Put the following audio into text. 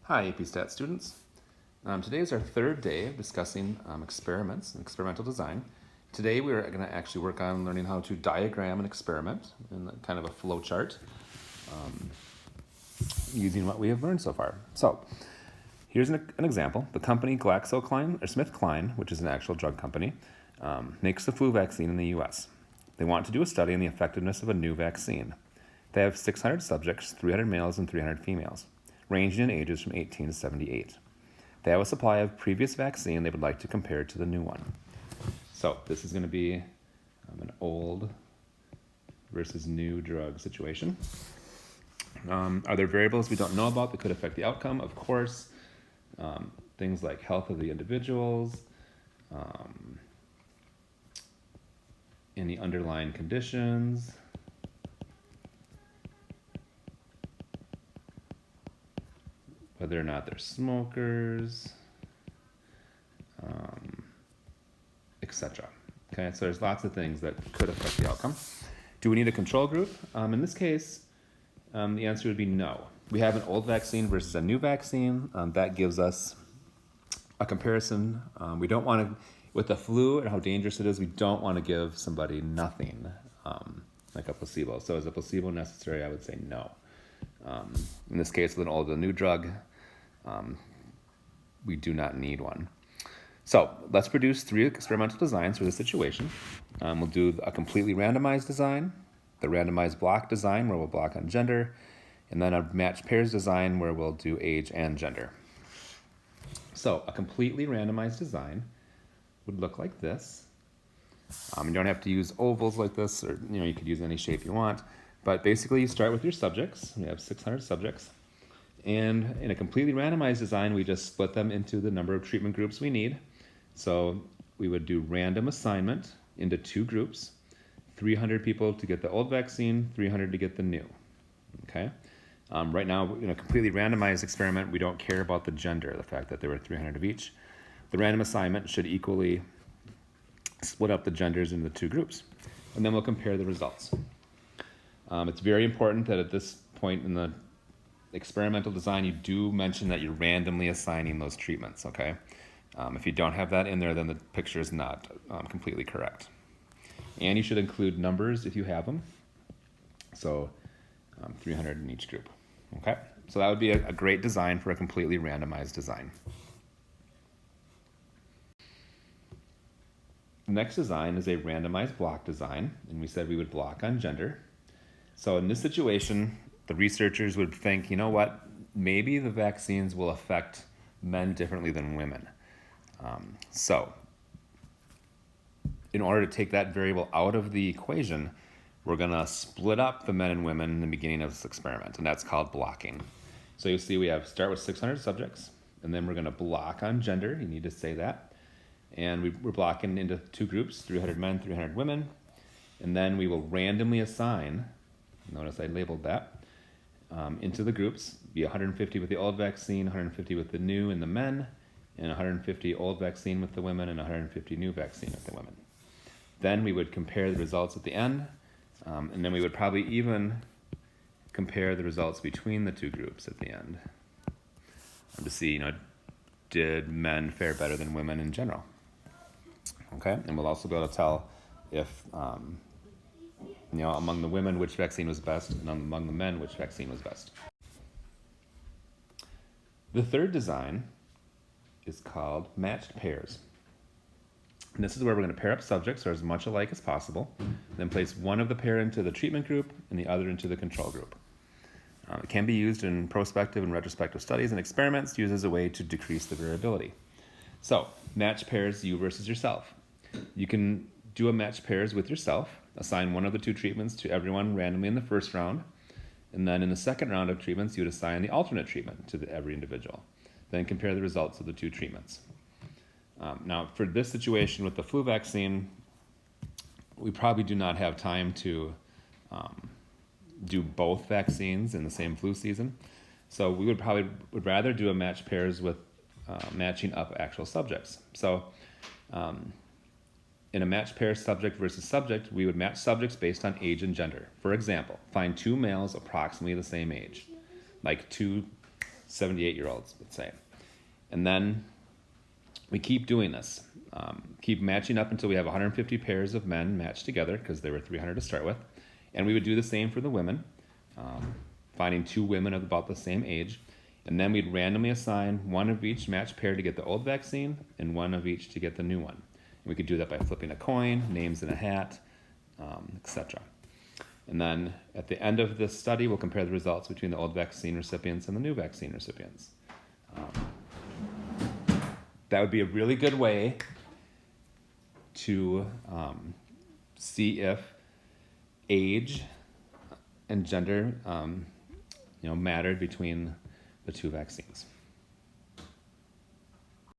Hi, AP Stat students. Today is our third day of discussing experiments and experimental design. Today we are going to actually work on learning how to diagram an experiment in kind of a flow chart using what we have learned so far. So here's an example. The company GlaxoSmithKline, which is an actual drug company, makes the flu vaccine in the US. They want to do a study on the effectiveness of a new vaccine. They have 600 subjects, 300 males and 300 females, ranging in ages from 18 to 78. They have a supply of previous vaccine they would like to compare to the new one. So this is going to be an old versus new drug situation. Are there variables we don't know about that could affect the outcome? Of course. Things like health of the individuals, any underlying conditions, whether or not they're smokers, etc. Okay, so there's lots of things that could affect the outcome. Do we need a control group? In this case, the answer would be no. We have an old vaccine versus a new vaccine. That gives us a comparison. We don't want to, with the flu and how dangerous it is, we don't want to give somebody nothing, like a placebo. So is a placebo necessary? I would say no. In this case, with an old and new drug, we do not need one. So let's produce 3 experimental designs for this situation. We'll do a completely randomized design, the randomized block design where we'll block on gender, and then a matched pairs design where we'll do age and gender. So a completely randomized design would look like this. You don't have to use ovals like this, or you could use any shape you want. But basically, you start with your subjects. We have 600 subjects. And in a completely randomized design, we just split them into the number of treatment groups we need. So we would do random assignment into 2 groups, 300 people to get the old vaccine, 300 to get the new. Okay. Right now, in a completely randomized experiment, we don't care about the gender, the fact that there were 300 of each. The random assignment should equally split up the genders into the 2 groups. And then we'll compare the results. It's very important that at this point in the experimental design, you do mention that you're randomly assigning those treatments, okay? If you don't have that in there, then the picture is not completely correct. And you should include numbers if you have them. So 300 in each group, okay? So that would be a great design for a completely randomized design. The next design is a randomized block design, and we said we would block on gender. So in this situation, the researchers would think, you know what, maybe the vaccines will affect men differently than women. So in order to take that variable out of the equation, we're going to split up the men and women in the beginning of this experiment, and that's called blocking. So you'll see we start with 600 subjects, and then we're going to block on gender. You need to say that. And we're blocking into 2 groups, 300 men, 300 women. And then we will randomly assign, notice I labeled that, into the groups, be 150 with the old vaccine, 150 with the new and the men, and 150 old vaccine with the women, and 150 new vaccine with the women. Then we would compare the results at the end, and then we would probably even compare the results between the 2 groups at the end to see, did men fare better than women in general? Okay, and we'll also be able to tell if, among the women, which vaccine was best, and among the men, which vaccine was best. The third design is called matched pairs. And this is where we're going to pair up subjects or as much alike as possible, then place one of the pair into the treatment group and the other into the control group. It can be used in prospective and retrospective studies and experiments used as a way to decrease the variability. So, match pairs, you versus yourself. You can do a match pairs with yourself, assign one of the 2 treatments to everyone randomly in the first round, and then in the second round of treatments, you would assign the alternate treatment to every individual. Then compare the results of the 2 treatments. Now, for this situation with the flu vaccine, we probably do not have time to do both vaccines in the same flu season. So we would rather do a match pairs with matching up actual subjects. So in a match pair subject versus subject, we would match subjects based on age and gender. For example, find 2 males approximately the same age, like 2 78-year-olds, let's say. And then we keep doing this. Keep matching up until we have 150 pairs of men matched together, because there were 300 to start with. And we would do the same for the women, finding 2 women of about the same age. And then we'd randomly assign 1 of each matched pair to get the old vaccine and 1 of each to get the new one. And we could do that by flipping a coin, names in a hat, etc. And then at the end of this study, we'll compare the results between the old vaccine recipients and the new vaccine recipients. That would be a really good way to see if age and gender mattered between the 2 vaccines.